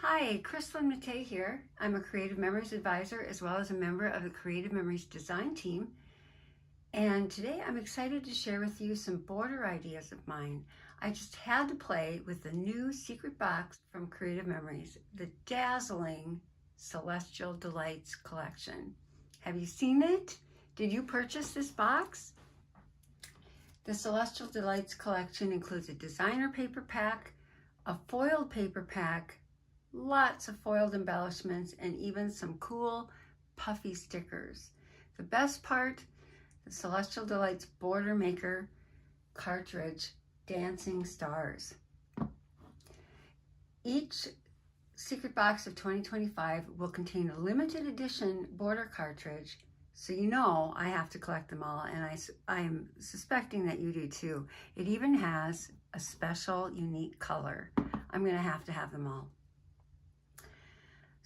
Hi, Krislyn Mattei here. I'm a Creative Memories advisor as well as a member of the Creative Memories design team. And today I'm excited to share with you some border ideas of mine. I just had to play with the new secret box from Creative Memories, the dazzling Celestial Delights collection. Have you seen it? Did you purchase this box? The Celestial Delights collection includes a designer paper pack, a foiled paper pack, lots of foiled embellishments, and even some cool puffy stickers. The best part, the Celestial Delights Border Maker cartridge, Dancing Stars. Each secret box of 2025 will contain a limited edition border cartridge, so you know I have to collect them all, and I'm suspecting that you do too. It even has a special unique color. I'm going to have them all.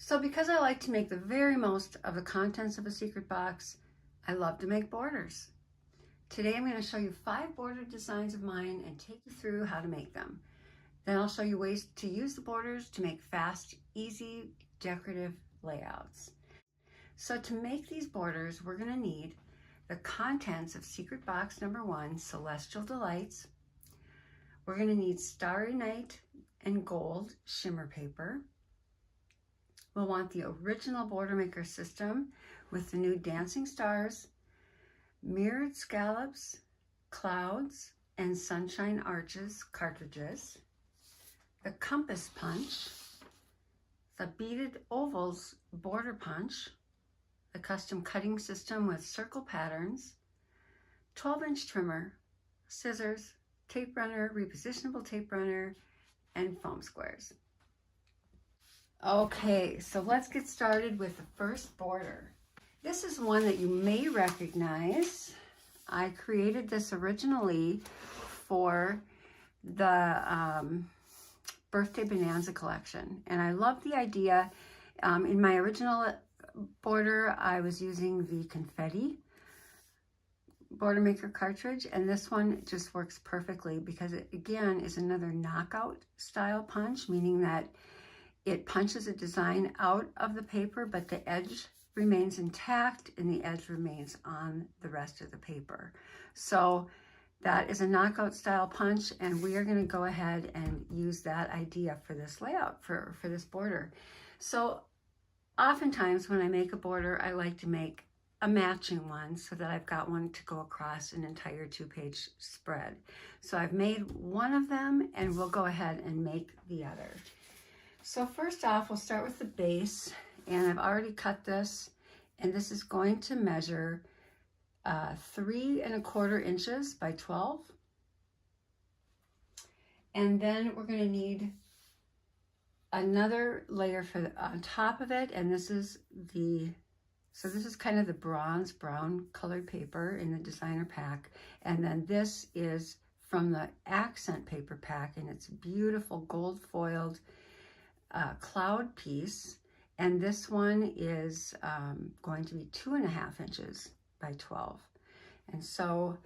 So because I like to make the very most of the contents of a secret box, I love to make borders. Today I'm going to show you 5 border designs of mine and take you through how to make them. Then I'll show you ways to use the borders to make fast, easy, decorative layouts. So to make these borders, we're going to need the contents of secret box number 1, Celestial Delights. We're going to need Starry Night and Gold shimmer paper. We'll want the original Border Maker system with the new Dancing Stars, Mirrored Scallops, Clouds, and Sunshine Arches cartridges, the Compass Punch, the Beaded Ovals Border Punch, the custom cutting system with circle patterns, 12-inch trimmer, scissors, tape runner, repositionable tape runner, and foam squares. Okay, so let's get started with the first border. This is one that you may recognize. I created this originally for the Birthday Bonanza collection, and I love the idea. In my original border, I was using the confetti Border Maker cartridge, and this one just works perfectly because it, again, is another knockout style punch, meaning that it punches a design out of the paper, but the edge remains intact and the edge remains on the rest of the paper. So that is a knockout style punch, and we are going to go ahead and use that idea for this layout, for this border. So oftentimes when I make a border, I like to make a matching one so that I've got one to go across an entire 2-page spread. So I've made one of them, and we'll go ahead and make the other. So first off, we'll start with the base, and I've already cut this, and this is going to measure 3 1/4 inches by 12. And then we're going to need another layer on top of it, and this is kind of the bronze brown colored paper in the designer pack, and then this is from the accent paper pack, and it's beautiful gold foiled cloud piece, and this one is going to be 2 1/2 inches by 12. And so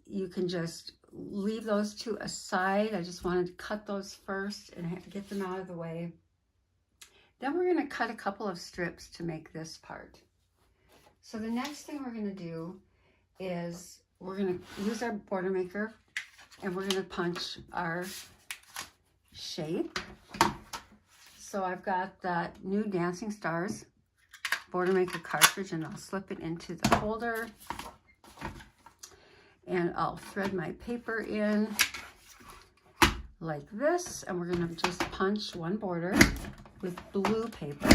you can just leave those two aside. I just wanted to cut those first and get them out of the way. Then we're going to cut a couple of strips to make this part. So the next thing we're going to do is we're going to use our Border Maker, and we're going to punch our shape. So I've got that new Dancing Stars Border Maker cartridge, and I'll slip it into the holder, and I'll thread my paper in like this, and we're going to just punch one border with blue paper.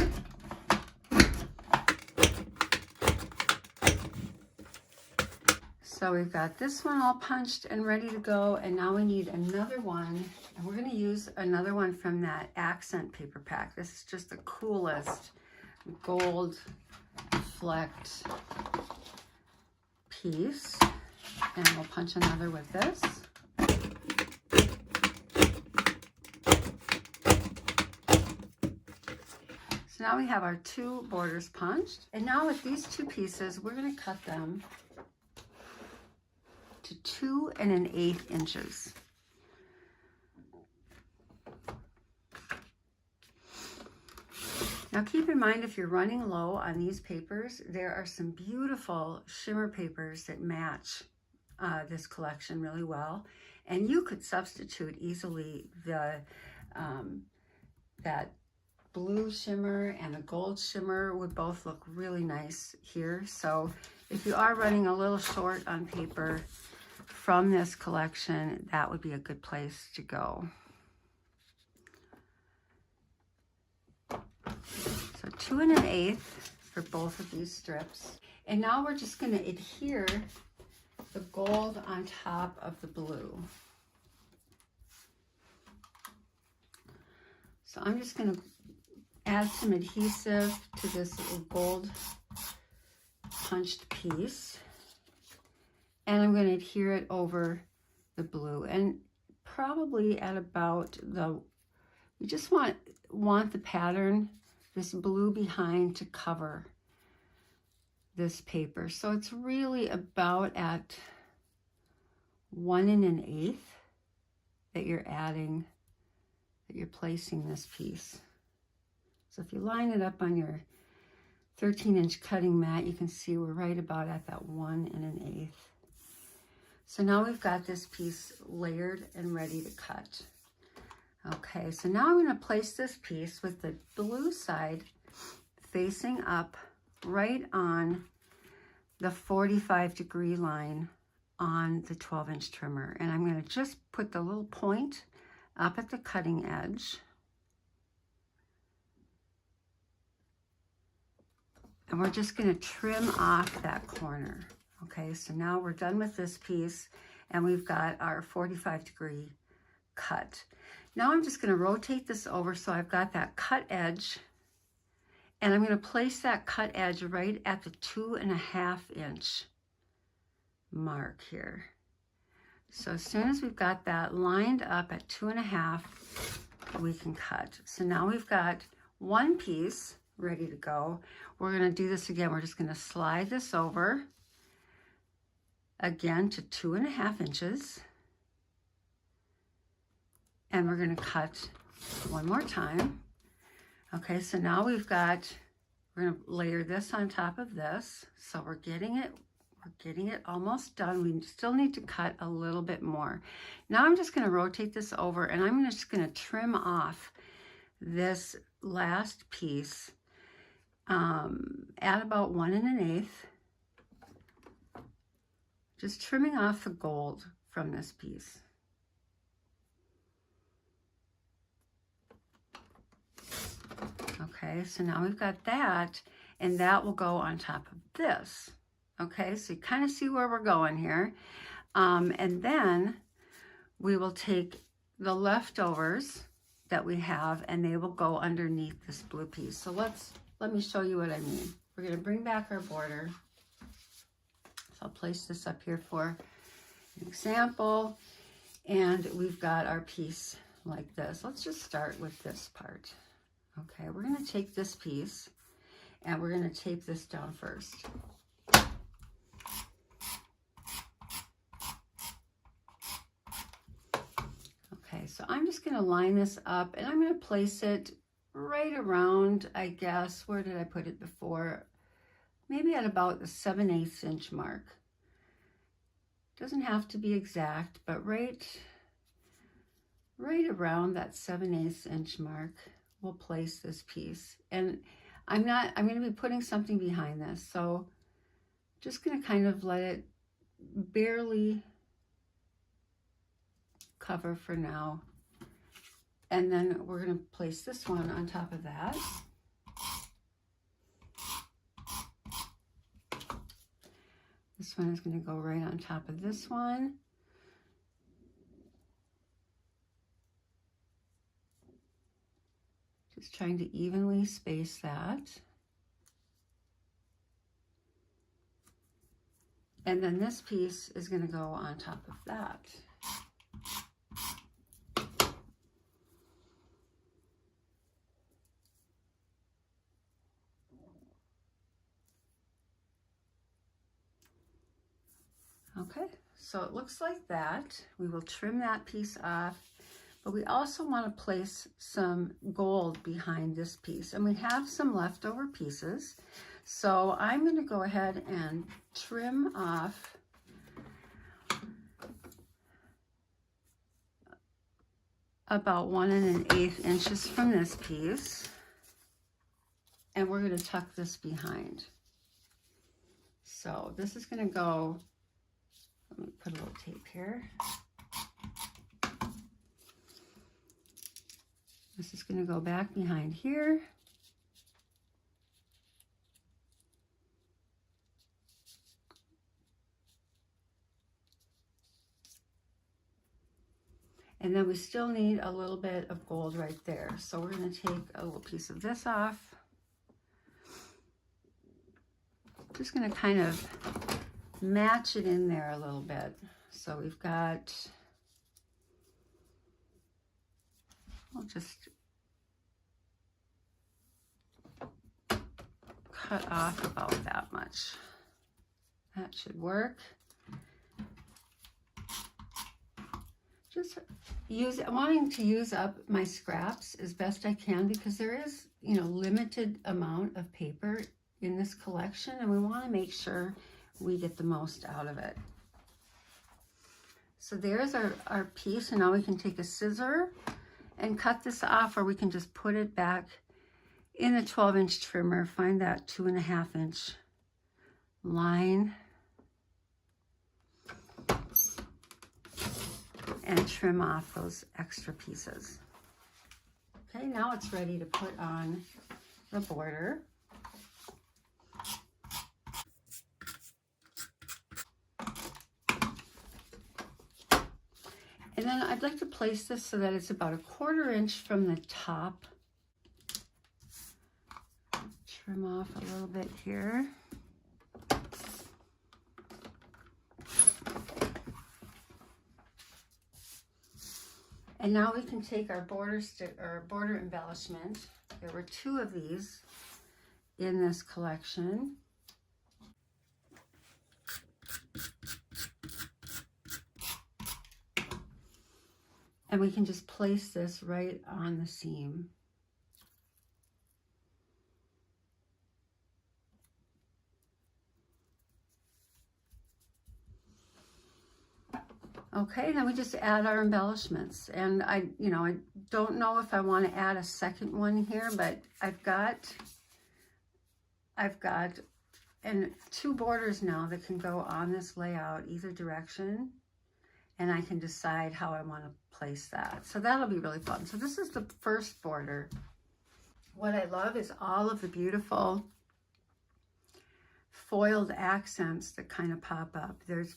So we've got this one all punched and ready to go, and now we need another one, and we're going to use another one from that accent paper pack. This is just the coolest gold flecked piece, and we'll punch another with this. So now we have our 2 borders punched, and now with these 2 pieces, we're going to cut them to 2 1/8 inches. Now keep in mind, if you're running low on these papers, there are some beautiful shimmer papers that match this collection really well. And you could substitute easily the that blue shimmer and the gold shimmer would both look really nice here. So if you are running a little short on paper from this collection, that would be a good place to go. So 2 1/8 for both of these strips. And now we're just going to adhere the gold on top of the blue. So I'm just going to add some adhesive to this little gold punched piece. And I'm going to adhere it over the blue. And probably at about you just want the pattern, this blue behind, to cover this paper. So it's really about at 1 1/8 that you're adding, that you're placing this piece. So if you line it up on your 13-inch cutting mat, you can see we're right about at that 1 1/8. So now we've got this piece layered and ready to cut. Okay, so now I'm going to place this piece with the blue side facing up right on the 45-degree line on the 12-inch trimmer. And I'm going to just put the little point up at the cutting edge. And we're just going to trim off that corner. Okay, so now we're done with this piece and we've got our 45-degree cut. Now I'm just going to rotate this over so I've got that cut edge, and I'm going to place that cut edge right at the 2 1/2 inch mark here. So as soon as we've got that lined up at 2 1/2, we can cut. So now we've got one piece ready to go. We're going to do this again. We're just going to slide this over again to 2 1/2 inches. And we're going to cut one more time. Okay, so now we're going to layer this on top of this. So we're getting it almost done. We still need to cut a little bit more. Now I'm just going to rotate this over, and I'm just going to trim off this last piece at about 1 1/8. Just trimming off the gold from this piece. Okay, so now we've got that, and that will go on top of this. Okay, so you kind of see where we're going here. And then we will take the leftovers that we have, and they will go underneath this blue piece. So let me show you what I mean. We're going to bring back our border. So I'll place this up here for an example. And we've got our piece like this. Let's just start with this part. Okay, we're going to take this piece and we're going to tape this down first. Okay, so I'm just going to line this up, and I'm going to place it right around, I guess, where did I put it before? Maybe at about the 7/8 inch mark. Doesn't have to be exact, but right around that 7/8 inch mark, we'll place this piece. And I'm going to be putting something behind this, so just going to kind of let it barely cover for now. And then we're going to place this one on top of that. This one is going to go right on top of this one. Just trying to evenly space that. And then this piece is going to go on top of that. Okay, so it looks like that. We will trim that piece off. But we also want to place some gold behind this piece. And we have some leftover pieces. So I'm going to go ahead and trim off about 1 1/8 inches from this piece. And we're going to tuck this behind. So this is going to go, let me put a little tape here. This is going to go back behind here. And then we still need a little bit of gold right there. So we're going to take a little piece of this off. Just going to kind of match it in there a little bit. So we've got, we'll just cut off about that much. That should work. Just wanting to use up my scraps as best I can, because there is, you know, limited amount of paper in this collection, and we want to make sure we get the most out of it. So there's our piece, and now we can take a scissor and cut this off, or we can just put it back in a 12-inch trimmer. Find that 2.5-inch line and trim off those extra pieces. Okay, now it's ready to put on the border. And then I'd like to place this so that it's about 1/4 inch from the top. Trim off a little bit here. And now we can take our border embellishment. There were 2 of these in this collection. And we can just place this right on the seam. Okay, then we just add our embellishments. And I don't know if I want to add a second one here, but I've got and 2 borders now that can go on this layout either direction, and I can decide how I want to place that. So that'll be really fun. So this is the first border. What I love is all of the beautiful foiled accents that kind of pop up. There's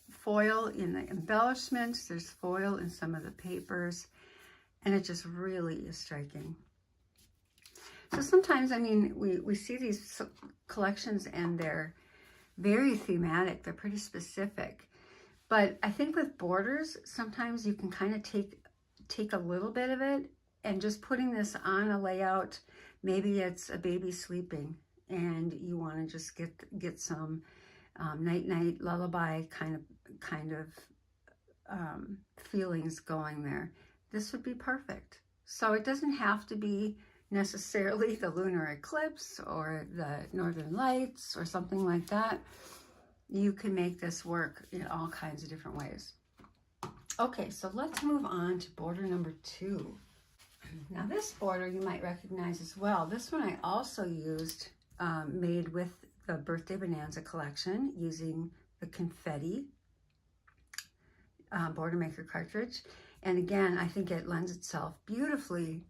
foil in the embellishments, there's foil in some of the papers, and it just really is striking. So sometimes, I mean, we see these collections and they're very thematic, they're pretty specific. But I think with borders, sometimes you can kind of take a little bit of it and just putting this on a layout. Maybe it's a baby sleeping and you want to just get some night-night lullaby kind of feelings going there. This would be perfect. So it doesn't have to be necessarily the lunar eclipse or the northern lights or something like that. You can make this work in all kinds of different ways. Okay, so let's move on to border number 2. Now this border you might recognize as well. This one I also used, made with the Birthday Bonanza collection using the confetti border maker cartridge. And again, I think it lends itself beautifully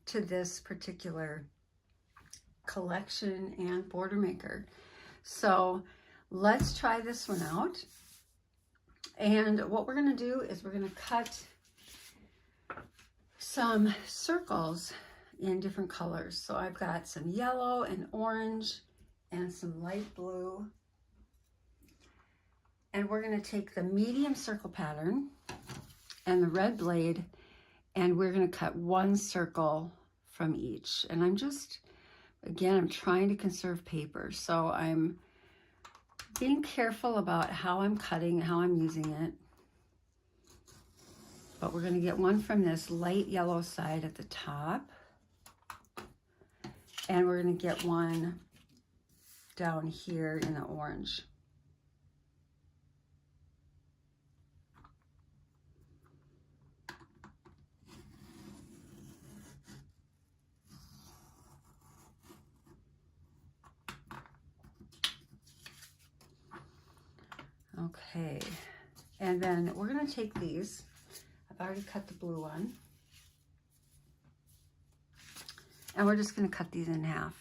to this particular collection and border maker. So let's try this one out. And what we're going to do is we're going to cut some circles in different colors. So I've got some yellow and orange and some light blue. And we're going to take the medium circle pattern and the red blade, and we're going to cut 1 circle from each. And I'm just, again, I'm trying to conserve paper. So I'm being careful about how I'm cutting, how I'm using it. but we're going to get one from this light yellow side at the top, and we're going to get one down here in the orange. Okay, and then we're going to take these. I've already cut the blue one. And we're just going to cut these in half.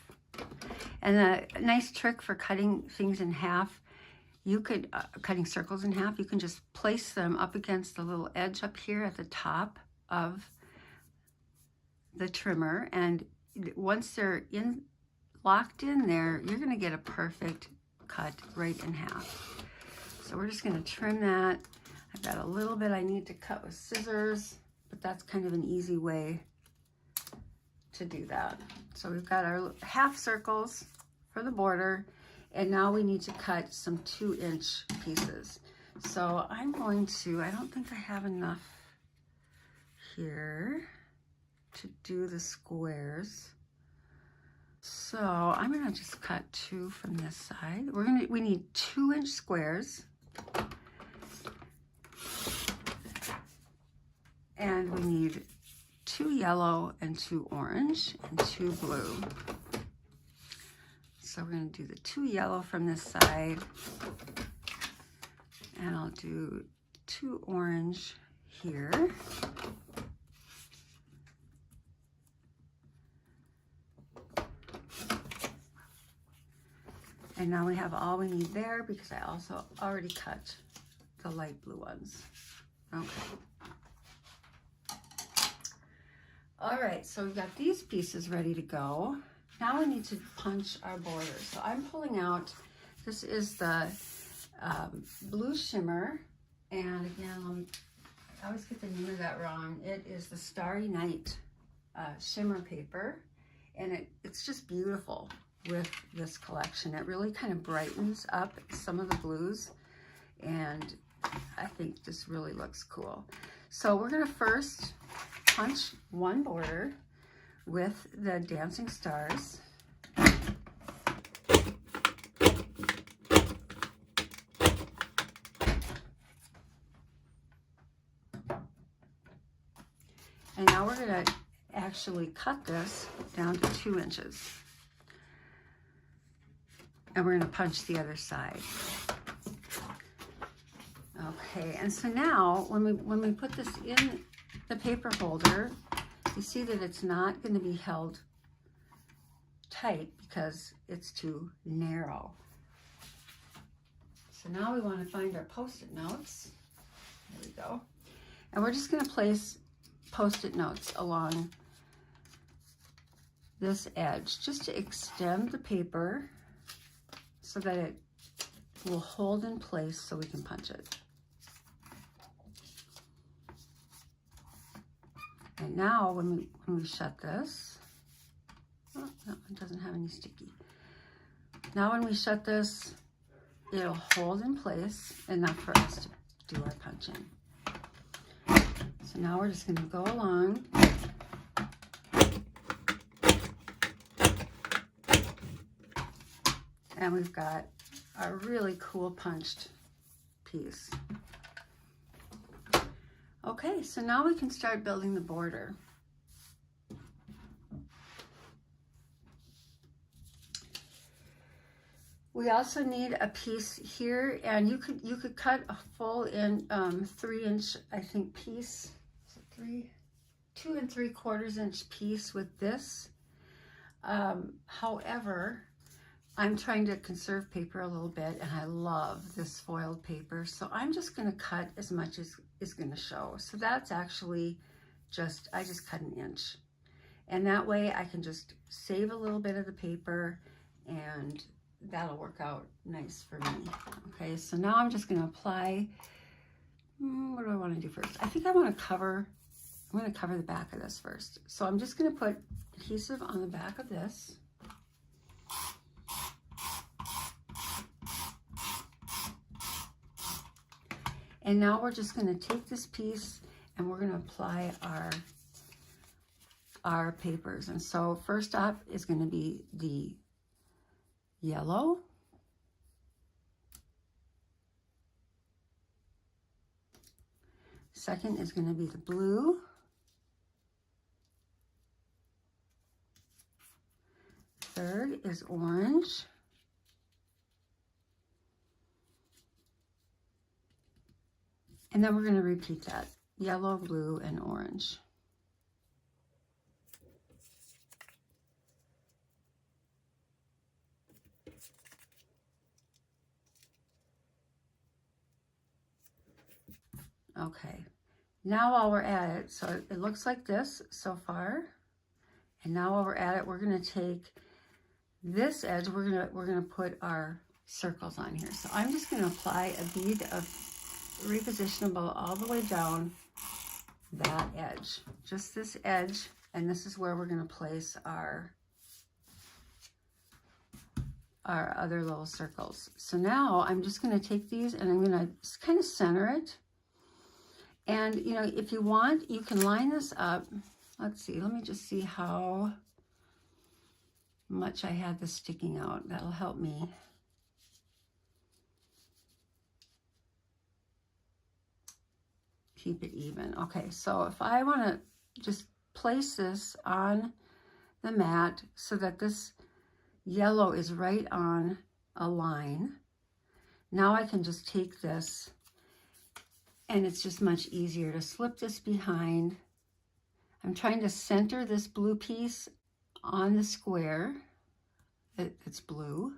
And a nice trick for cutting things in half, you could, cutting circles in half, you can just place them up against the little edge up here at the top of the trimmer. And once they're locked in there, you're going to get a perfect cut right in half. So we're just going to trim that. I've got a little bit I need to cut with scissors, but that's kind of an easy way to do that. So we've got our half circles for the border, and now we need to cut some 2-inch pieces. So I'm going to, I don't think I have enough here to do the squares. So I'm gonna just cut 2 from this side. We need 2-inch squares. And we need 2 yellow and 2 orange and 2 blue. So we're going to do the 2 yellow from this side, and I'll do 2 orange here. And now we have all we need there because I also already cut the light blue ones. Okay. All right, so we've got these pieces ready to go. Now we need to punch our border. So I'm pulling out, this is the blue shimmer. And again, I always get the name of that wrong. It is the Starry Night shimmer paper. And it's just beautiful with this collection. It really kind of brightens up some of the blues. And I think this really looks cool. So we're gonna first punch one border with the dancing stars. And now we're gonna actually cut this down to 2 inches. And we're gonna punch the other side. Okay, and so now when we put this in the paper holder, you see that it's not going to be held tight because it's too narrow. So now we want to find our Post-it notes. There we go. And we're just going to place Post-it notes along this edge just to extend the paper so that it will hold in place so we can punch it. And now when we shut this, oh, no, it doesn't have any sticky. Now when we shut this, it'll hold in place enough for us to do our punching. So now we're just gonna go along. And we've got a really cool punched piece. Okay, so now we can start building the border. We also need a piece here, and you could cut a full 3-inch, I think, piece. So 2 3/4 inch piece with this. However, I'm trying to conserve paper a little bit, and I love this foiled paper, so I'm just going to cut as much as is going to show. So that's actually I just cut 1 inch, and that way I can just save a little bit of the paper, and that'll work out nice for me. Okay, so now I'm just going to apply. What do I want to do first? I think I'm going to cover the back of this first. So I'm just going to put adhesive on the back of this. And now we're just going to take this piece and we're going to apply our papers. And so first up is going to be the yellow. Second is going to be the blue. Third is orange. And then we're going to repeat that, yellow, blue, and orange. Okay, now while we're at it, so it looks like this so far. And now while we're at it, we're going to take this edge, we're gonna put our circles on here. So I'm just going to apply a bead of repositionable all the way down that edge, just this edge, and this is where we're going to place our other little circles. So now I'm just going to take these and I'm going to kind of center it. And you know, if you want, you can line this up. Let's see, let me just see how much I had this sticking out. That'll help me. Keep it even. Okay, so if I want to just place this on the mat so that this yellow is right on a line, now I can just take this, and it's just much easier to slip this behind. I'm trying to center this blue piece on the square. It's blue.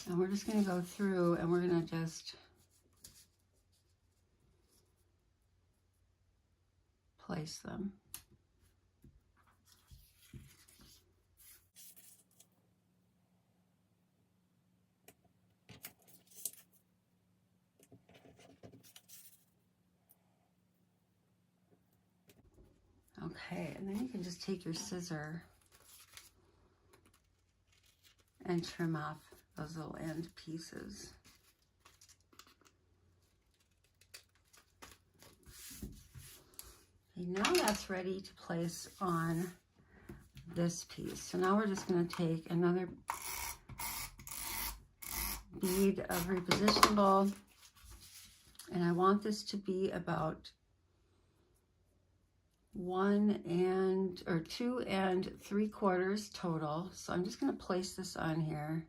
And we're just going to go through and we're going to just place them. Okay, and then you can just take your scissor and trim off those little end pieces. Okay, now that's ready to place on this piece. So now we're just going to take another bead of repositionable, and I want this to be about 2 3/4 total. So I'm just going to place this on here.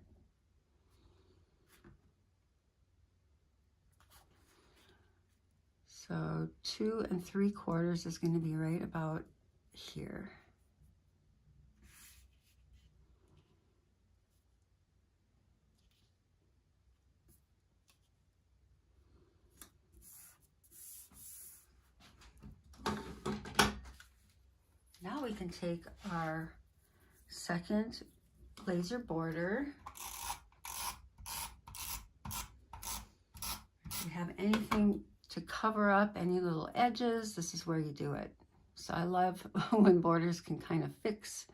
So 2 3/4 is going to be right about here. Now we can take our second laser border. If you have anything to cover up, any little edges, this is where you do it. So I love when borders can kind of fix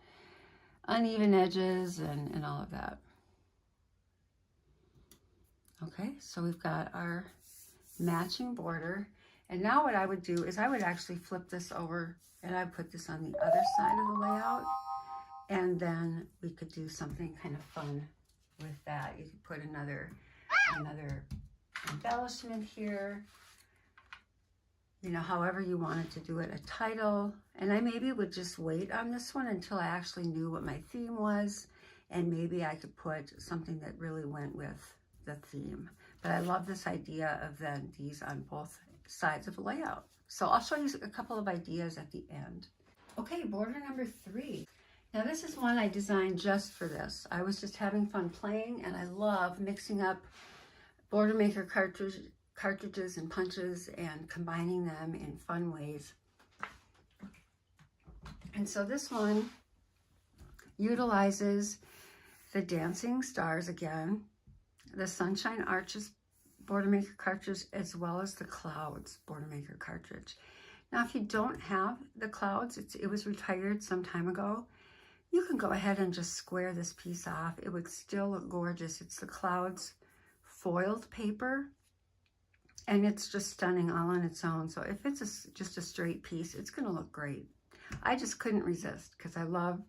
uneven edges and all of that. Okay, so we've got our matching border. And now what I would do is I would actually flip this over and I'd put this on the other side of the layout. And then we could do something kind of fun with that. You could put another embellishment here. You know, however you wanted to do it, a title. And I maybe would just wait on this one until I actually knew what my theme was. And maybe I could put something that really went with the theme. But I love this idea of then these on both sides of the layout. So I'll show you a couple of ideas at the end. Okay, border number 3. Now this is one I designed just for this. I was just having fun playing, and I love mixing up Border Maker cartridges and punches and combining them in fun ways. And so this one utilizes the Dancing Stars again, the Sunshine Arches Border Maker cartridge, as well as the Clouds Border Maker cartridge. Now, if you don't have the Clouds, it was retired some time ago, you can go ahead and just square this piece off. It would still look gorgeous. It's the Clouds foiled paper. And it's just stunning all on its own. So if it's just a straight piece, it's gonna look great. I just couldn't resist because I love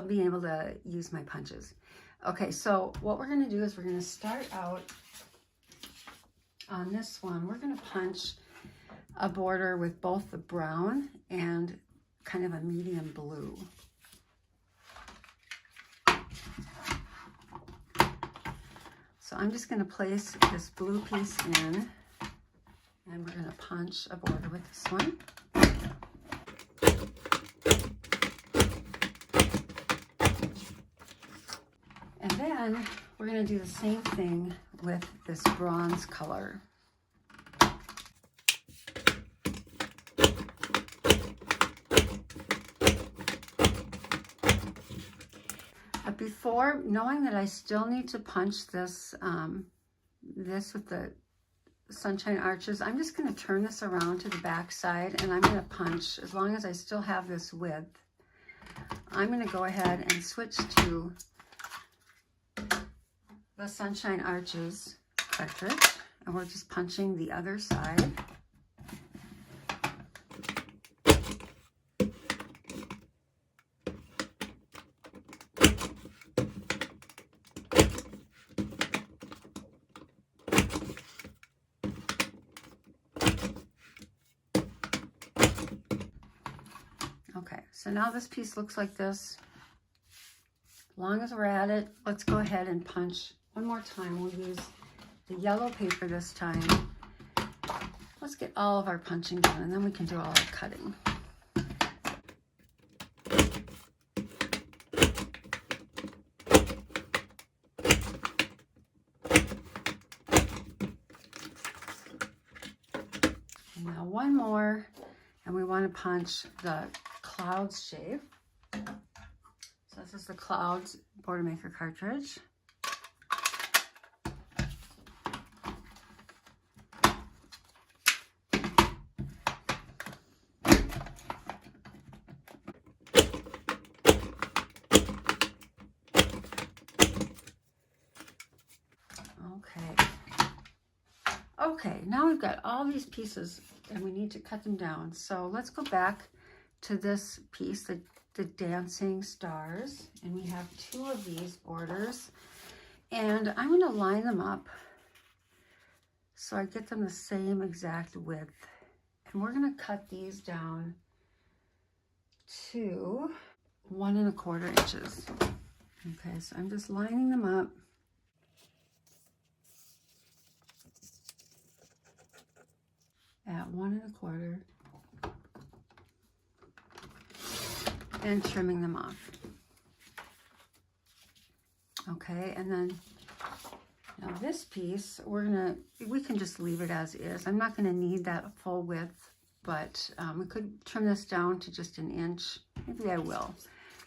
being able to use my punches. Okay, so what we're gonna do is we're gonna start out on this one. We're gonna punch a border with both the brown and kind of a medium blue. So I'm just going to place this blue piece in, and we're going to punch a border with this one. And then we're going to do the same thing with this bronze color. But before, knowing that I still need to punch this, this with the sunshine arches, I'm just going to turn this around to the back side, and I'm going to punch, as long as I still have this width, I'm going to go ahead and switch to the sunshine arches cartridge, and we're just punching the other side. Okay, so now this piece looks like this. As long as we're at it, let's go ahead and punch one more time. We'll use the yellow paper this time. Let's get all of our punching done, and then we can do all our cutting. And now one more, and we want to punch the clouds shape. So this is the clouds border maker cartridge. Okay, now we've got all these pieces and we need to cut them down. So let's go back to this piece, the dancing stars, and we have two of these borders, and I'm going to line them up so I get them the same exact width, and we're going to cut these down to 1 1/4 inches. Okay, so I'm just lining them up. At 1 1/4 and trimming them off. Okay, and then now this piece, we can just leave it as is. I'm not gonna need that full width, but we could trim this down to just 1 inch. Maybe I will,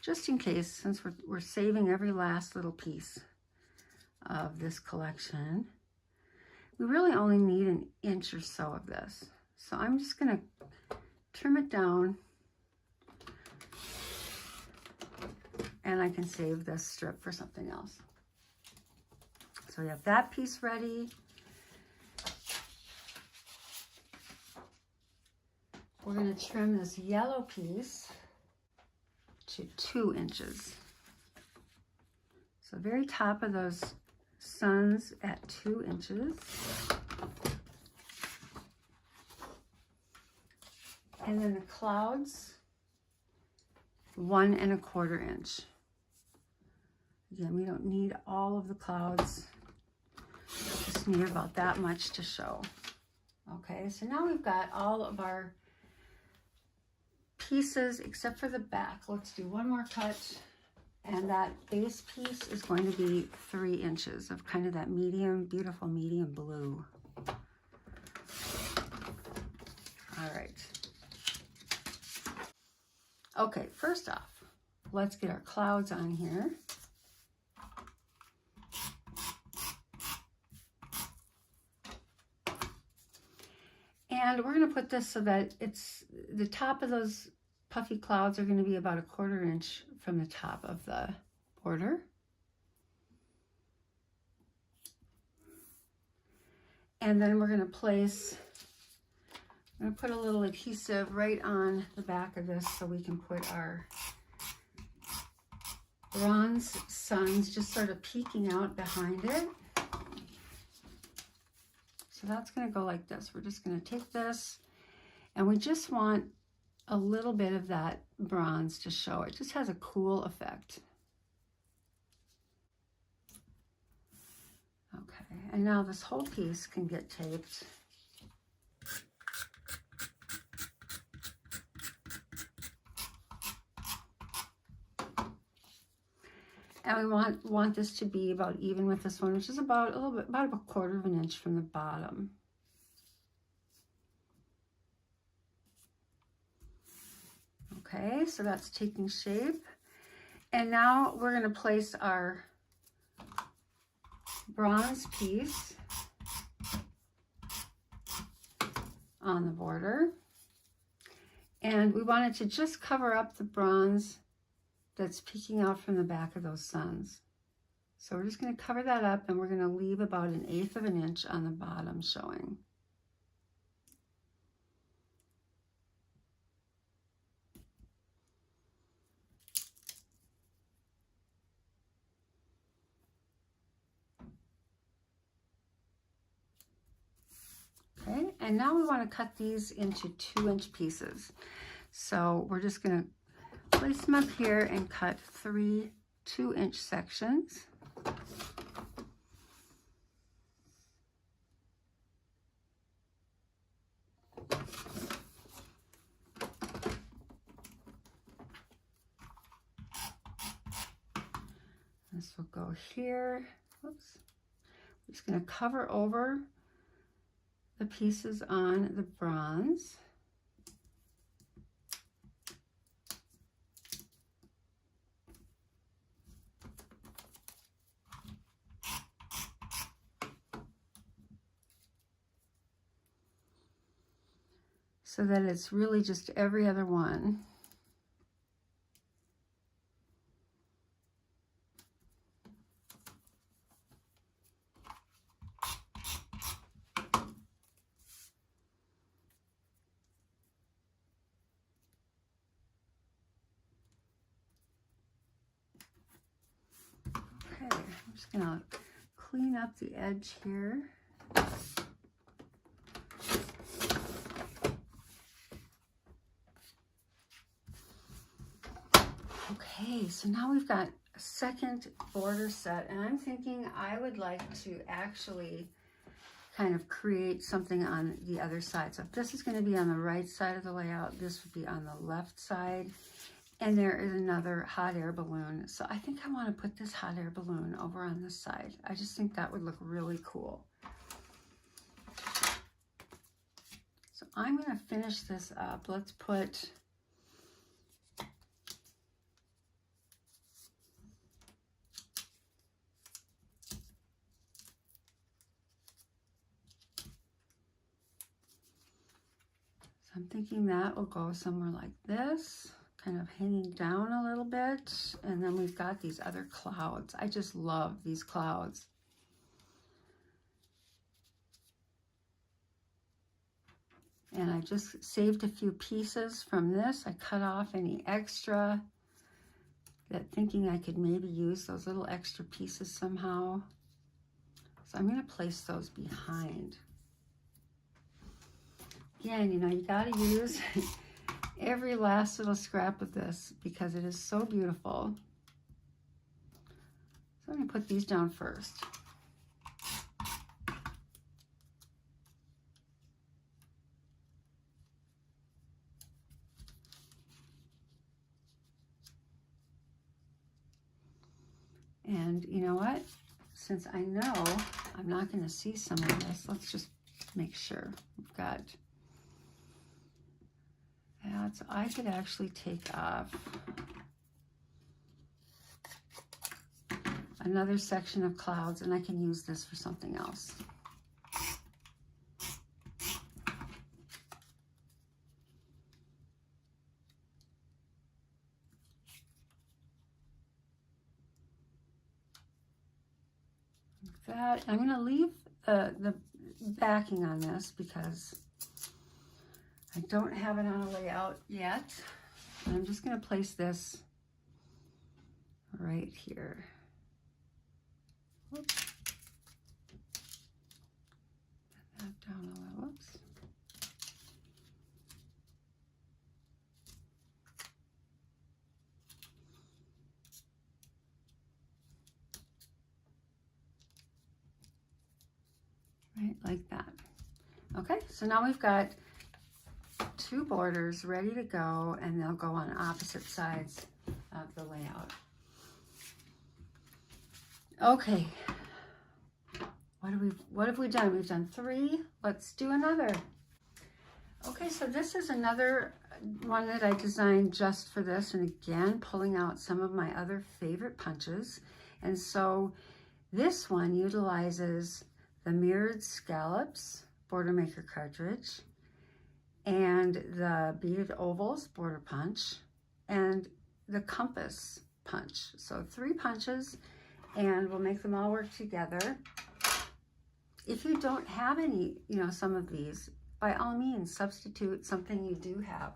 just in case, since we're saving every last little piece of this collection. We really only need 1 inch or so of this. So I'm just gonna trim it down, and I can save this strip for something else. So we have that piece ready. We're gonna trim this yellow piece to 2 inches. So very top of those suns at 2 inches. And then the clouds, 1 1/4 inch. Again, we don't need all of the clouds. Just need about that much to show. Okay, so now we've got all of our pieces except for the back. Let's do one more cut. And that base piece is going to be 3 inches of kind of that medium, beautiful medium blue. All right. Okay, first off, let's get our clouds on here. And we're going to put this so that it's the top of those puffy clouds are going to be about 1/4 inch from the top of the border. And then we're going to place, I'm going to put a little adhesive right on the back of this so we can put our bronze suns just sort of peeking out behind it. So that's going to go like this. We're just going to take this, and we just want a little bit of that bronze to show. It just has a cool effect. Okay, and now this whole piece can get taped. And we want this to be about even with this one, which is about about a 1/4 of an inch from the bottom. Okay, so that's taking shape. And now we're going to place our bronze piece on the border. And we want it to just cover up the bronze that's peeking out from the back of those suns. So we're just going to cover that up, and we're going to leave about 1/8 of an inch on the bottom showing. Okay, and now we want to cut these into 2-inch pieces. So we're just going to place them up here and cut 3 2-inch sections. This will go here. Oops. I'm just going to cover over the pieces on the bronze. So that it's really just every other one. Okay, I'm just gonna clean up the edge here. Okay, so now we've got a second border set, and I'm thinking I would like to actually kind of create something on the other side. So if this is going to be on the right side of the layout, this would be on the left side, and there is another hot air balloon. So I think I want to put this hot air balloon over on this side. I just think that would look really cool. So I'm going to finish this up. Let's put I'm thinking that will go somewhere like this, kind of hanging down a little bit. And then we've got these other clouds. I just love these clouds. And I just saved a few pieces from this. I cut off any extra, that thinking I could maybe use those little extra pieces somehow. So I'm going to place those behind. Again, you know, you got to use every last little scrap of this because it is so beautiful. So I'm going to put these down first. And you know what? Since I know I'm not going to see some of this, let's just make sure we've got that. So I could actually take off another section of clouds, and I can use this for something else. Like that. I'm going to leave the backing on this because I don't have it on a layout yet. I'm just going to place this right here. Whoops. Put that down a little. Whoops. Right, like that. Okay, so now we've got 2 borders ready to go, and they'll go on opposite sides of the layout. Okay, what have we done? We've done 3. Let's do another. Okay, so this is another one that I designed just for this, and again, pulling out some of my other favorite punches. And so this one utilizes the Mirrored Scallops Border Maker cartridge and the Beaded Ovals border punch and the Compass punch. So 3 punches, and we'll make them all work together. If you don't have any, some of these, by all means, substitute something you do have.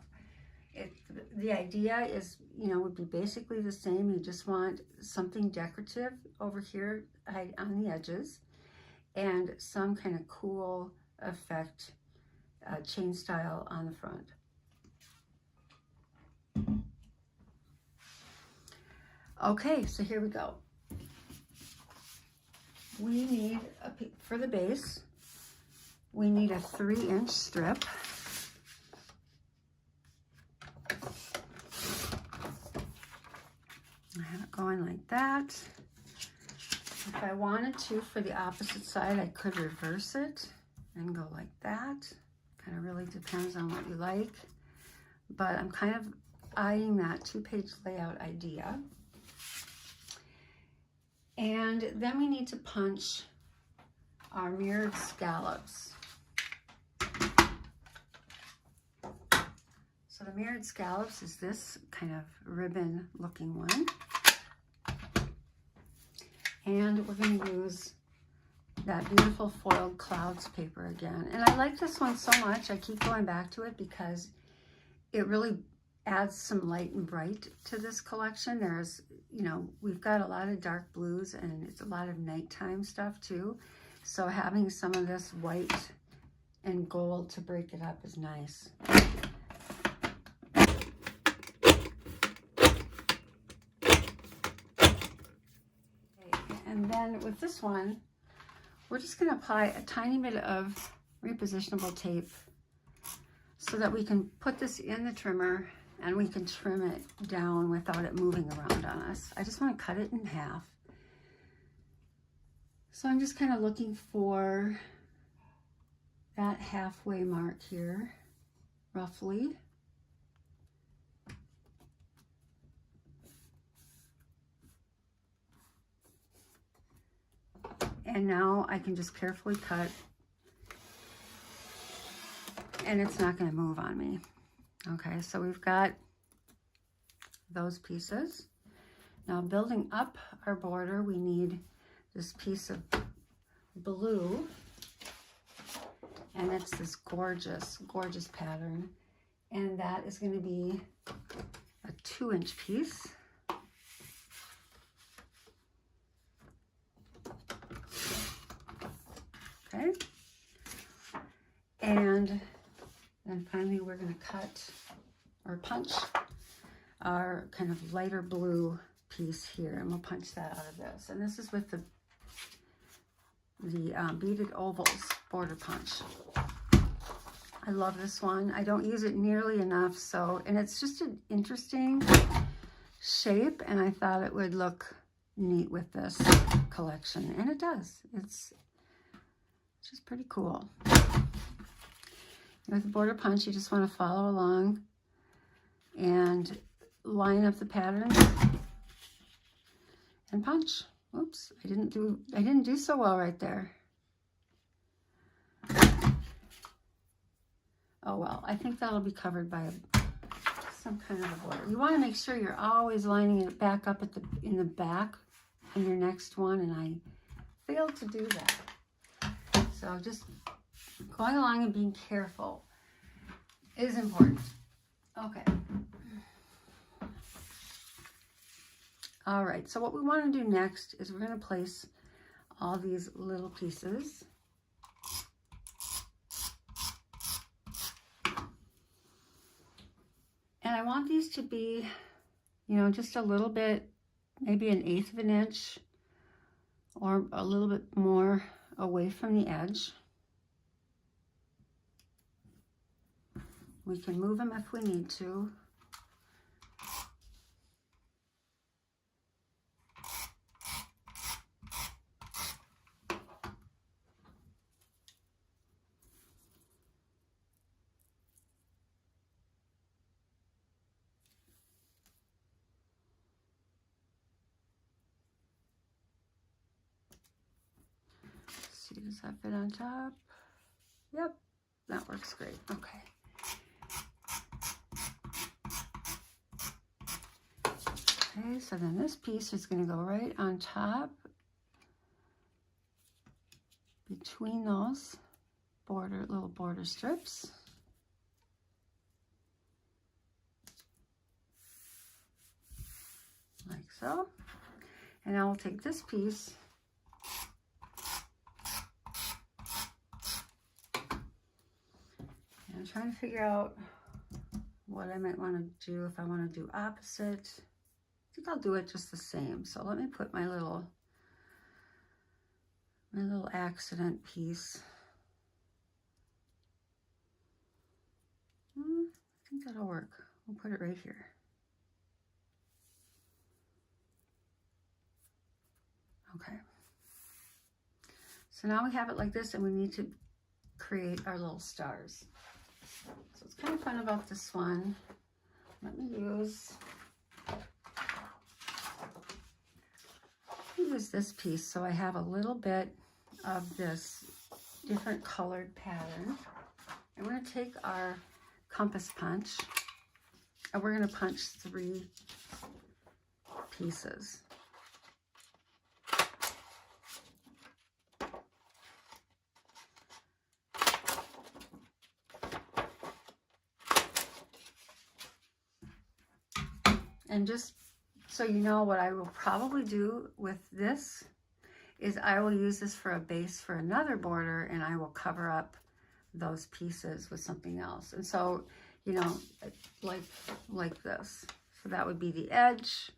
The idea is, would be basically the same. You just want something decorative over here on the edges and some kind of cool effect, chain style on the front. Okay, so here we go. We need, for the base, we need a 3-inch strip. I have it going like that. If I wanted to, for the opposite side, I could reverse it and go like that. Kind of really depends on what you like. But I'm kind of eyeing that 2-page layout idea. And then we need to punch our mirrored scallops. So the mirrored scallops is this kind of ribbon looking one. And we're going to use that beautiful foiled clouds paper again. And I like this one so much, I keep going back to it because it really adds some light and bright to this collection. There's, we've got a lot of dark blues and it's a lot of nighttime stuff too. So having some of this white and gold to break it up is nice. And then with this one, we're just going to apply a tiny bit of repositionable tape so that we can put this in the trimmer and we can trim it down without it moving around on us. I just want to cut it in half. So I'm just kind of looking for that halfway mark here, roughly. And now I can just carefully cut, and it's not going to move on me. Okay, so we've got those pieces. Now building up our border, we need this piece of blue, and it's this gorgeous, gorgeous pattern. And that is going to be a 2-inch piece. Okay, and then finally we're going to cut or punch our kind of lighter blue piece here, and we'll punch that out of this. And this is with the Beaded Ovals border punch. I love this one. I don't use it nearly enough, and it's just an interesting shape, and I thought it would look neat with this collection, and it does. It's just pretty cool. With the border punch, you just want to follow along and line up the pattern and punch. Oops, I didn't do so well right there. Oh well, I think that'll be covered by some kind of a border. You want to make sure you're always lining it back up in the back in your next one, and I failed to do that. So just going along and being careful is important. Okay. All right, so what we want to do next is we're going to place all these little pieces. And I want these to be, you know, just a little bit, maybe 1/8 of an inch or a little bit more away from the edge. We can move them if we need to. See, does that fit on top? Yep, that works great. Okay. Okay, so then this piece is going to go right on top between those little border strips. Like so. And I will take this piece and I'm trying to figure out what I might want to do, if I want to do opposite. I think I'll do it just the same. So let me put my little accident piece. I think that'll work. We'll put it right here. Okay. So now we have it like this, and we need to create our little stars. So what's kind of fun about this one, let me use this piece so I have a little bit of this different colored pattern. And we're going to take our compass punch and we're going to punch 3 pieces. And just so you know, what I will probably do with this is I will use this for a base for another border, and I will cover up those pieces with something else. And so, you know, like this. So that would be the edge,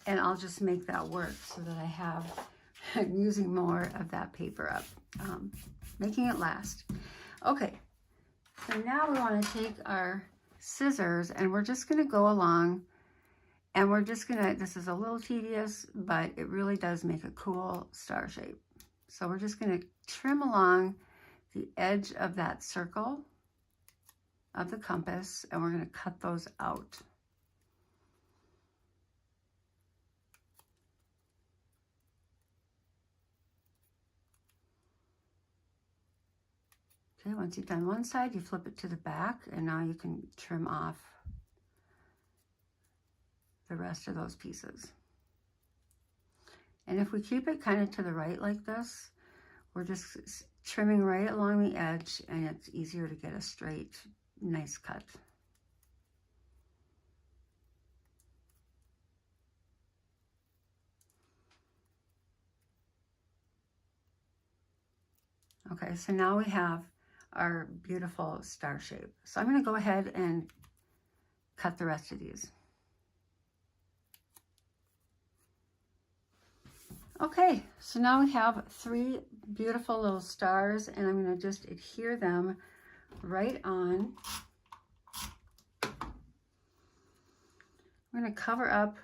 and I'll just make that work so that I have, I'm using more of that paper up, making it last. Okay, so now we want to take our scissors and we're just going to go along. And we're just gonna, this is a little tedious, but it really does make a cool star shape. So we're just gonna trim along the edge of that circle of the compass, and we're gonna cut those out. Okay, once you've done one side, you flip it to the back, and now you can trim off the rest of those pieces. And if we keep it kind of to the right like this, we're just trimming right along the edge, and it's easier to get a straight, nice cut. Okay, so now we have our beautiful star shape. So I'm going to go ahead and cut the rest of these. Okay, so now we have 3 beautiful little stars, and I'm going to just adhere them right on. I'm going to cover up,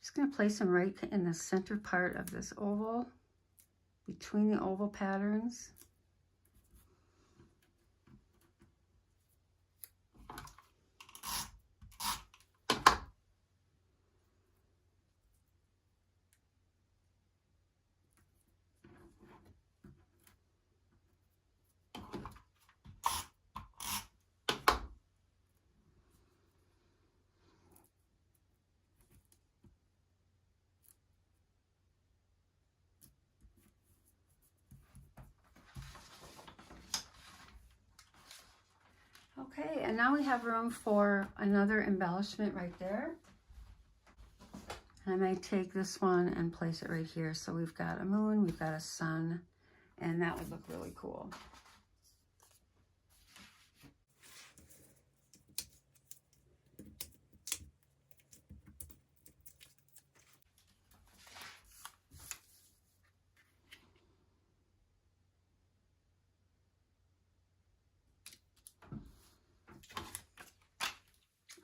just going to place them right in the center part of this oval, between the oval patterns. Okay, and now we have room for another embellishment right there. And I might take this one and place it right here. So we've got a moon, we've got a sun, and that would look really cool.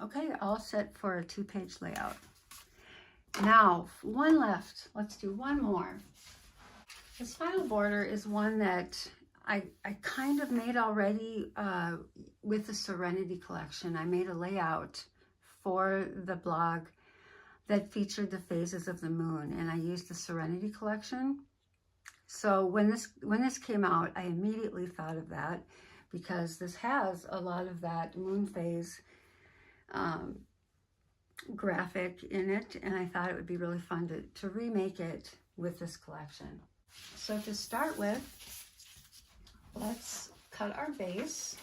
Okay, all set for a 2-page layout. Now, one left. Let's do one more. This final border is one that I kind of made already with the Serenity collection. I made a layout for the blog that featured the phases of the moon, and I used the Serenity collection. So when this came out, I immediately thought of that because this has a lot of that moon phase graphic in it, and I thought it would be really fun to remake it with this collection. So to start with, let's cut our base,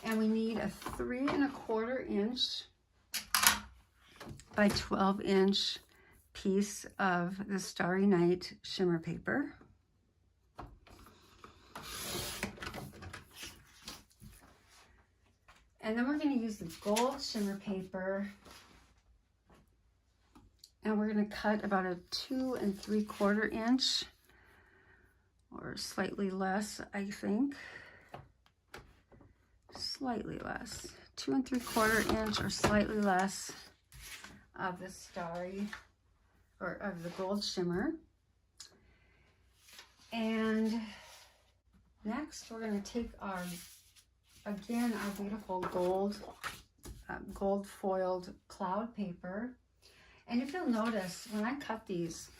and we need a 3 1/4 inch by 12 inch piece of the Starry Night shimmer paper. And then we're going to use the gold shimmer paper, and we're going to cut about a 2 3/4 inch, or slightly less, I think. Slightly less. 2 3/4 inch or slightly less of the starry, or of the gold shimmer. And next we're going to take our beautiful gold foiled cloud paper. And if you'll notice, when I cut these,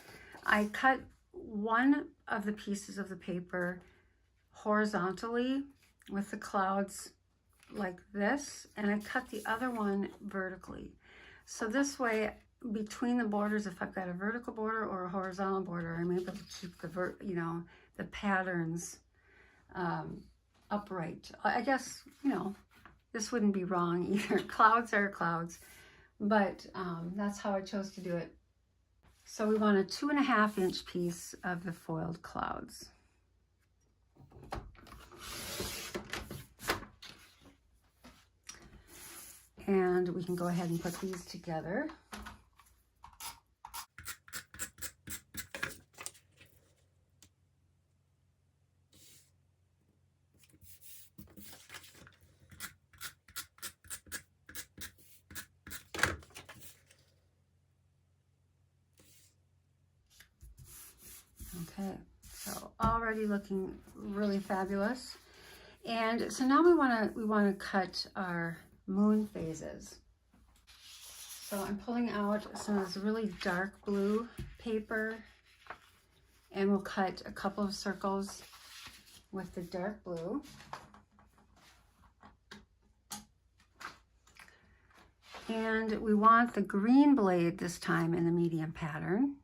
I cut one of the pieces of the paper horizontally with the clouds like this, and I cut the other one vertically. So this way, between the borders, if I've got a vertical border or a horizontal border, I'm able to keep the patterns upright. I guess, this wouldn't be wrong either. Clouds are clouds, but that's how I chose to do it. So we want a 2 1/2 inch piece of the foiled clouds. And we can go ahead and put these together. Okay, so already looking really fabulous. And so now we want to cut our moon phases. So I'm pulling out some of this really dark blue paper, and we'll cut a couple of circles with the dark blue. And we want the green blade this time in the medium pattern.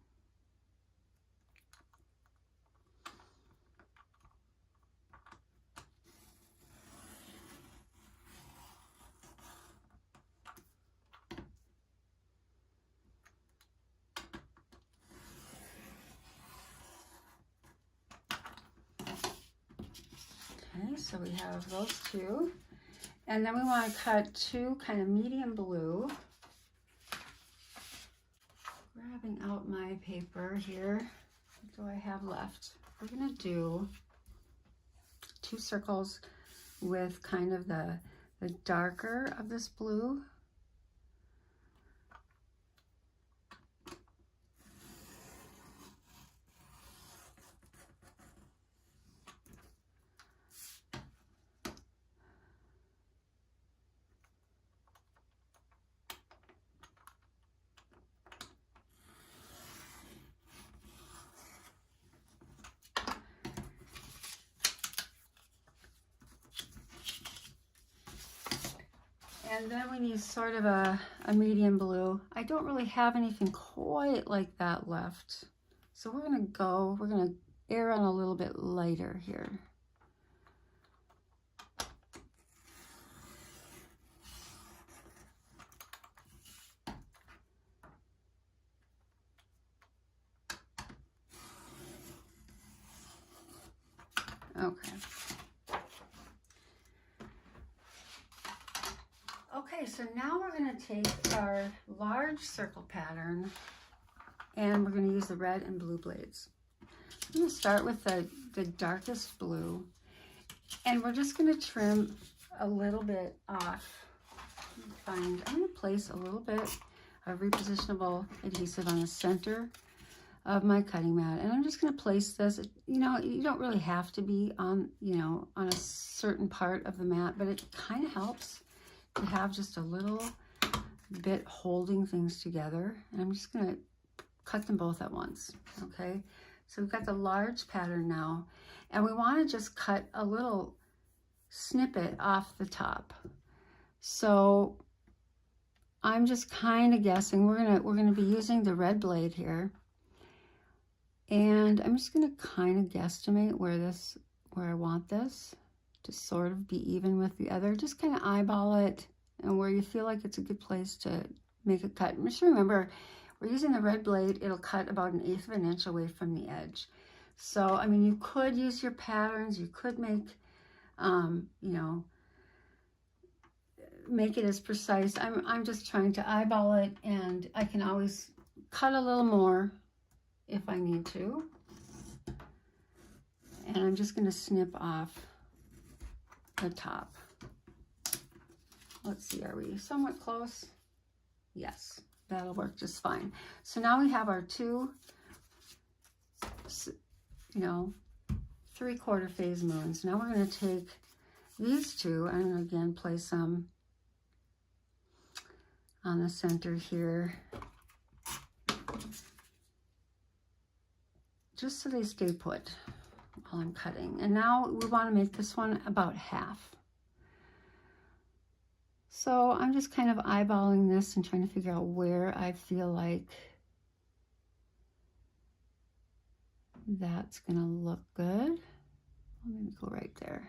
Okay, so we have those two. And then we want to cut 2 kind of medium blue. Grabbing out my paper here. What do I have left? We're going to do 2 circles with kind of the darker of this blue. And then we need sort of a medium blue. I don't really have anything quite like that left. So we're gonna err on a little bit lighter here. Okay. Okay, so now we're going to take our large circle pattern and we're going to use the red and blue blades. I'm going to start with the darkest blue, and we're just going to trim a little bit off. I'm going to place a little bit of repositionable adhesive on the center of my cutting mat, and I'm just going to place this. You know, you don't really have to be on, you know, on a certain part of the mat, but it kind of helps to have just a little bit holding things together. And I'm just going to cut them both at once. Okay, so we've got the large pattern now, and we want to just cut a little snippet off the top. So I'm just kind of guessing. We're gonna be using the red blade here, and I'm just gonna kind of guesstimate where I want this to sort of be even with the other. Just kind of eyeball it, and where you feel like it's a good place to make a cut. And just remember, we're using the red blade. It'll cut about 1/8 of an inch away from the edge. So I mean, you could use your patterns. You could make, you know, make it as precise. I'm just trying to eyeball it, and I can always cut a little more if I need to. And I'm just going to snip off the top. Let's see, are we somewhat close? Yes, that'll work just fine. So now we have our two, you know, 3/4 phase moons. Now we're going to take these two and again place them on the center here, just so they stay put while I'm cutting. And now we want to make this one about half. So I'm just kind of eyeballing this and trying to figure out where I feel like that's gonna look good. Let me go right there.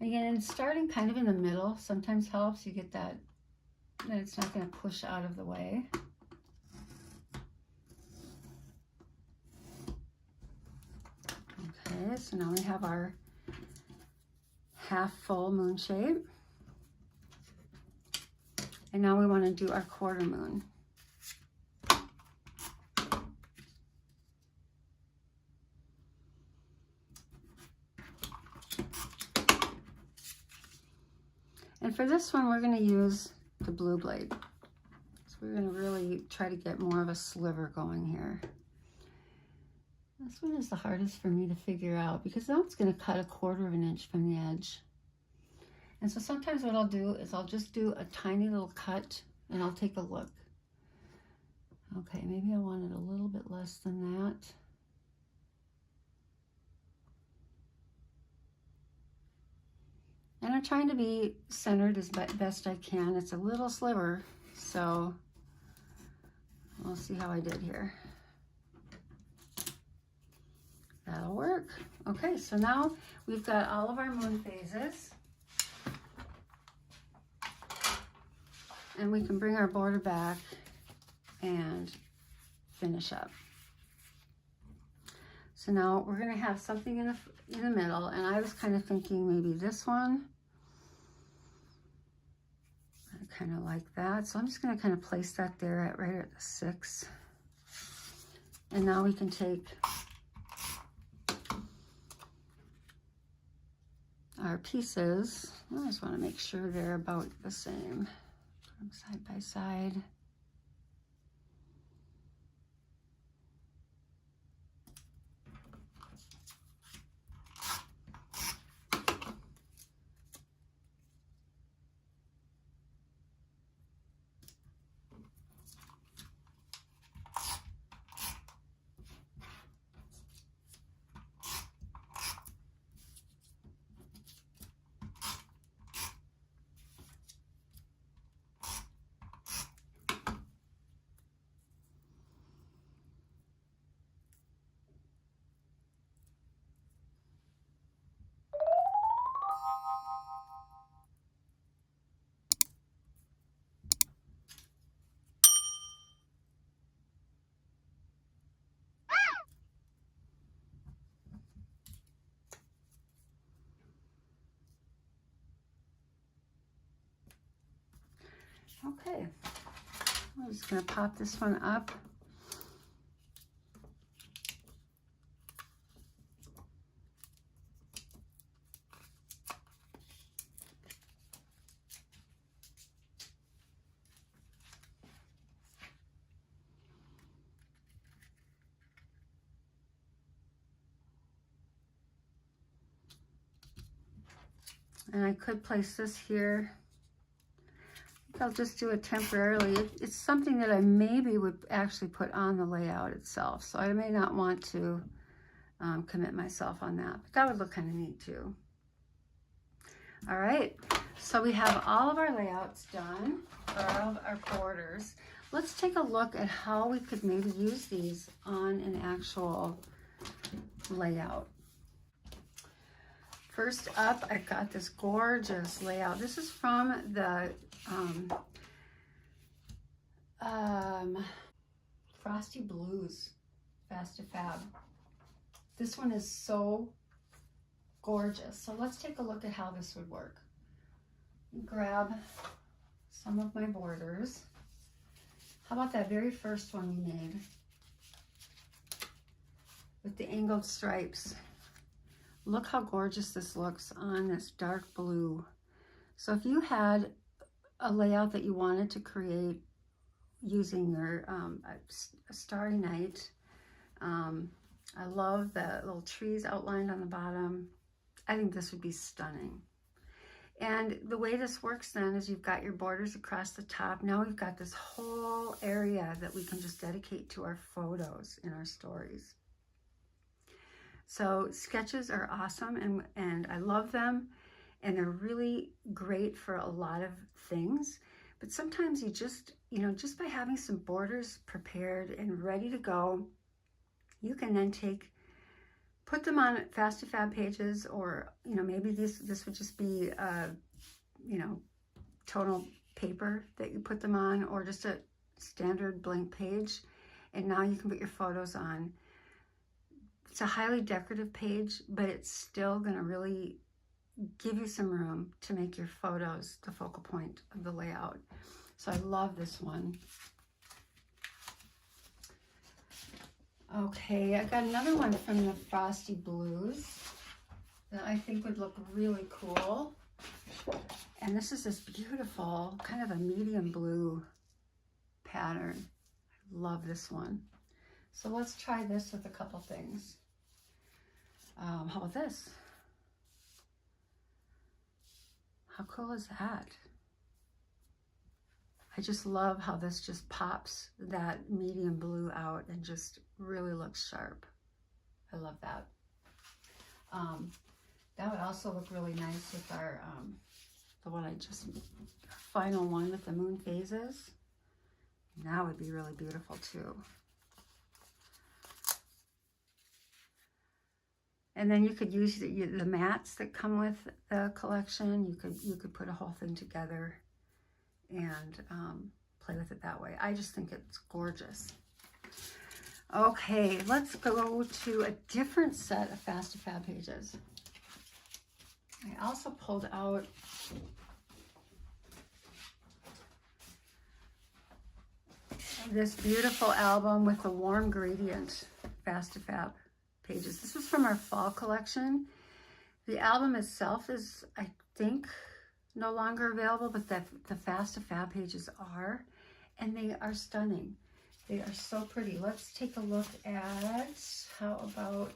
Again, starting kind of in the middle sometimes helps. You get that it's not going to push out of the way. Okay, so now we have our half full moon shape. And now we want to do our 1/4 moon. And for this one, we're going to use the blue blade. So we're going to really try to get more of a sliver going here. This one is the hardest for me to figure out because now it's going to cut 1/4 of an inch from the edge. And so sometimes what I'll do is I'll just do a tiny little cut and I'll take a look. Okay, maybe I want it a little bit less than that. And I'm trying to be centered as best I can. It's a little sliver, so we'll see how I did here. That'll work. Okay, so now we've got all of our moon phases. And we can bring our border back and finish up. So now we're gonna have something in the middle, and I was kind of thinking maybe this one. I kind of like that. So I'm just gonna kind of place that there right at the 6. And now we can take our pieces. I just want to make sure they're about the same. Put them side by side. Okay, I'm just going to pop this one up. And I could place this here. I'll just do it temporarily. It's something that I maybe would actually put on the layout itself. So I may not want to commit myself on that. But that would look kind of neat too. All right, so we have all of our layouts done, or all of our borders. Let's take a look at how we could maybe use these on an actual layout. First up, I've got this gorgeous layout. This is from the Frosty Blues Fast-to-Fab. This one is so gorgeous. So let's take a look at how this would work. Grab some of my borders. How about that very first one we made with the angled stripes? Look how gorgeous this looks on this dark blue. So if you had a layout that you wanted to create using your a Starry Night, I love the little trees outlined on the bottom. I think this would be stunning. And the way this works then is you've got your borders across the top. Now we've got this whole area that we can just dedicate to our photos in our stories. So sketches are awesome, and I love them, and they're really great for a lot of things. But sometimes you just, just by having some borders prepared and ready to go, you can then put them on Fast-to-Fab pages, or, maybe this would just be, tonal paper that you put them on, or just a standard blank page. And now you can put your photos on. It's a highly decorative page, but it's still going to really give you some room to make your photos the focal point of the layout. So I love this one. Okay, I got another one from the Frosty Blues that I think would look really cool. And this is this beautiful, kind of a medium blue pattern. I love this one. So let's try this with a couple things. How about this? How cool is that? I just love how this just pops that medium blue out and just really looks sharp. I love that. That would also look really nice with our, the one final one with the moon phases. That would be really beautiful too. And then you could use the mats that come with the collection. You could put a whole thing together and play with it that way. I just think it's gorgeous. Okay, let's go to a different set of Fast-to-Fab pages. I also pulled out this beautiful album with the warm gradient Fast-to-Fab pages. This is from our fall collection. The album itself is, I think, no longer available, but the Fast-to-Fab pages are, and they are stunning. They are so pretty. Let's take a look at, how about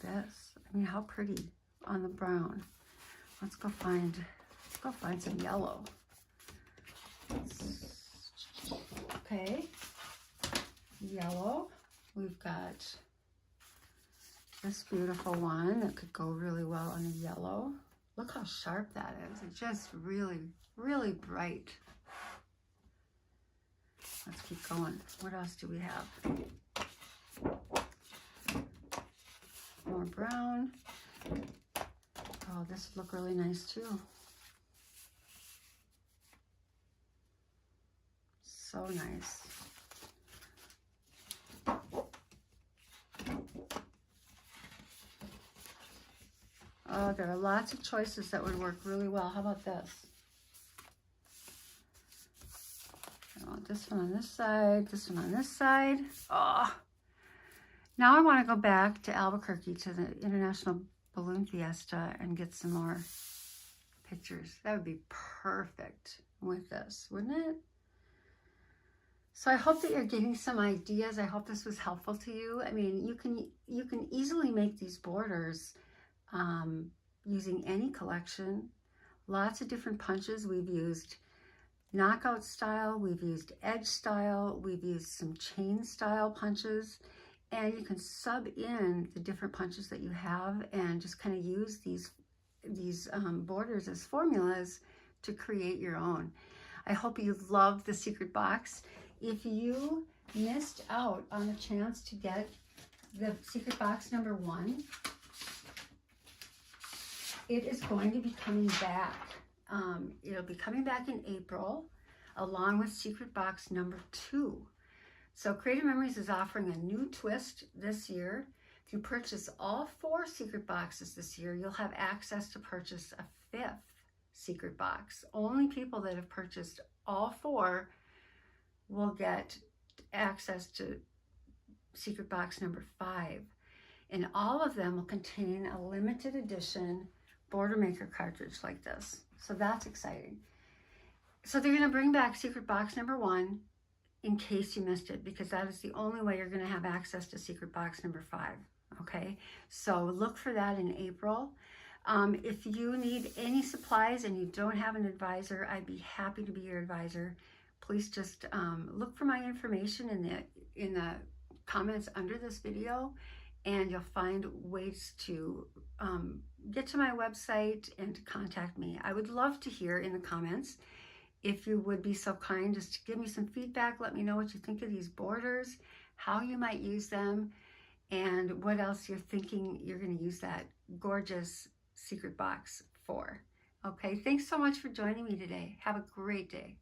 this? I mean, how pretty on the brown. Let's go find some yellow. Okay. Yellow. We've got this beautiful one that could go really well on a yellow. Look how sharp that is. It's just really, really bright. Let's keep going. What else do we have? More brown. Oh, this would look really nice too. So nice. Oh, there are lots of choices that would work really well. How about this? I want this one on this side, this one on this side. Oh, now I want to go back to Albuquerque to the International Balloon Fiesta and get some more pictures. That would be perfect with this, wouldn't it? So I hope that you're getting some ideas. I hope this was helpful to you. I mean, you can easily make these borders using any collection. Lots of different punches. We've used knockout style, we've used edge style, we've used some chain style punches, and you can sub in the different punches that you have and just kind of use these borders as formulas to create your own. I hope you love the secret box. If you missed out on a chance to get the secret box number 1, it is going to be coming back. It'll be coming back in April, along with secret box number 2. So Creative Memories is offering a new twist this year. If you purchase all 4 secret boxes this year, you'll have access to purchase a 5th secret box. Only people that have purchased all 4 will get access to secret box number 5. And all of them will contain a limited edition border maker cartridge like this. So that's exciting. So they're going to bring back secret box number 1 in case you missed it, because that is the only way you're going to have access to secret box number 5. Okay, so look for that in April. If you need any supplies and you don't have an advisor, I'd be happy to be your advisor. Please just look for my information in the comments under this video, and you'll find ways to get to my website and to contact me. I would love to hear in the comments, if you would be so kind, just to give me some feedback. Let me know what you think of these borders, how you might use them, and what else you're thinking you're going to use that gorgeous secret box for. Okay, thanks so much for joining me today. Have a great day.